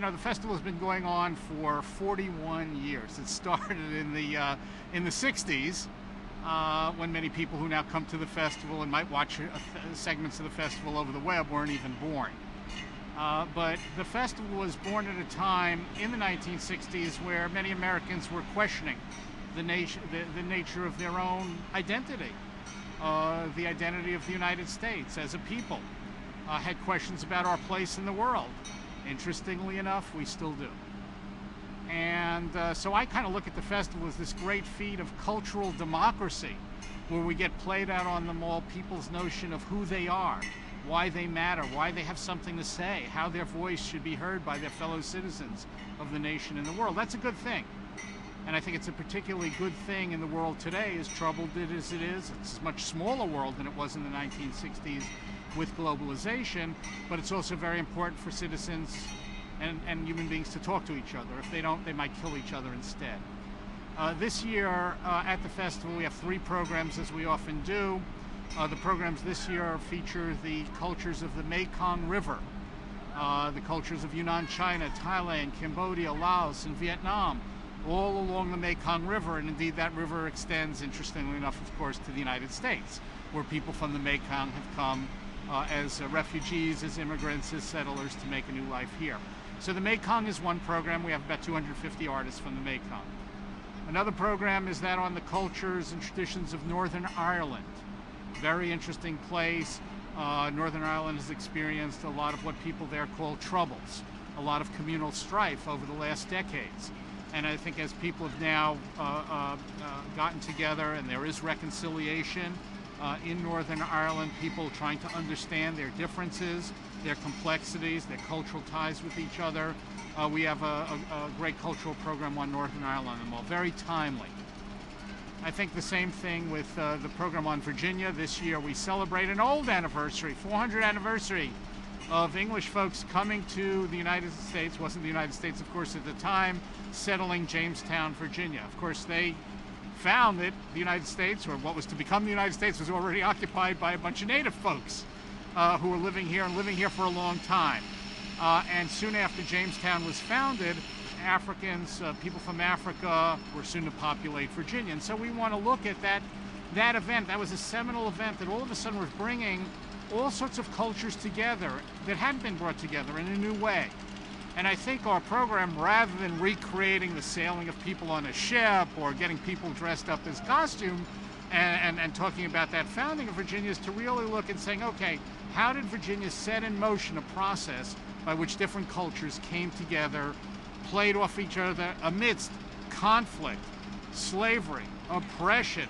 You know, the festival has been going on for 41 years. It started in the 60s, when many people who now come to the festival and might watch segments of the festival over the web weren't even born. But the festival was born at a time in the 1960s where many Americans were questioning the nature of their own identity, the identity of the United States as a people, had questions about our place in the world. Interestingly enough, we still do. And so I kind of look at the festival as this great feat of cultural democracy, where we get played out on the mall people's notion of who they are, why they matter, why they have something to say, how their voice should be heard by their fellow citizens of the nation and the world. That's a good thing. And I think it's a particularly good thing in the world today, as troubled as it is. It's a much smaller world than it was in the 1960s with globalization, but it's also very important for citizens and human beings to talk to each other. If they don't, they might kill each other instead. This year at the festival, we have 3 programs, as we often do. The programs this year feature the cultures of the Mekong River, the cultures of Yunnan, China, Thailand, Cambodia, Laos, and Vietnam, all along the Mekong River. And indeed, that river extends, interestingly enough, of course, to the United States, where people from the Mekong have come as refugees, as immigrants, as settlers to make a new life here. So the Mekong is one program. We have about 250 artists from the Mekong. Another program is that on the cultures and traditions of Northern Ireland. Very interesting place. Northern Ireland has experienced a lot of what people there call troubles, a lot of communal strife over the last decades. And I think as people have now gotten together and there is reconciliation in Northern Ireland, people trying to understand their differences, their complexities, their cultural ties with each other. We have a great cultural program on Northern Ireland and all, very timely. I think the same thing with the program on Virginia. This year we celebrate an old anniversary, 400th anniversary of English folks coming to the United States. Wasn't the United States, of course, at the time, settling Jamestown, Virginia. Of course, they found that the United States, or what was to become the United States, was already occupied by a bunch of native folks who were living here and living here for a long time. And soon after Jamestown was founded, Africans, people from Africa, were soon to populate Virginia. And so we want to look at that event. That was a seminal event that all of a sudden was bringing all sorts of cultures together that hadn't been brought together in a new way. And I think our program, rather than recreating the sailing of people on a ship or getting people dressed up as costume and talking about that founding of Virginia, is to really look and saying, okay, how did Virginia set in motion a process by which different cultures came together, played off each other amidst conflict, slavery, oppression,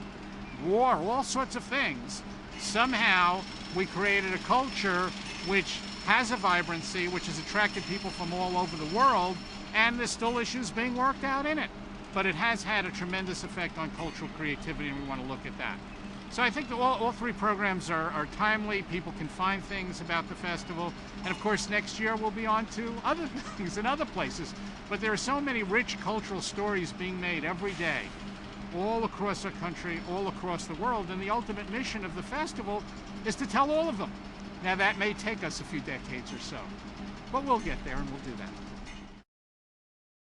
war, all sorts of things. Somehow we created a culture which has a vibrancy, which has attracted people from all over the world, and there's still issues being worked out in it. But it has had a tremendous effect on cultural creativity, and we want to look at that. So I think that all 3 programs are timely. People can find things about the festival. And of course, next year we'll be on to other things in other places. But there are so many rich cultural stories being made every day, all across our country, all across the world. And the ultimate mission of the festival is to tell all of them. Now, that may take us a few decades or so, but we'll get there and we'll do that.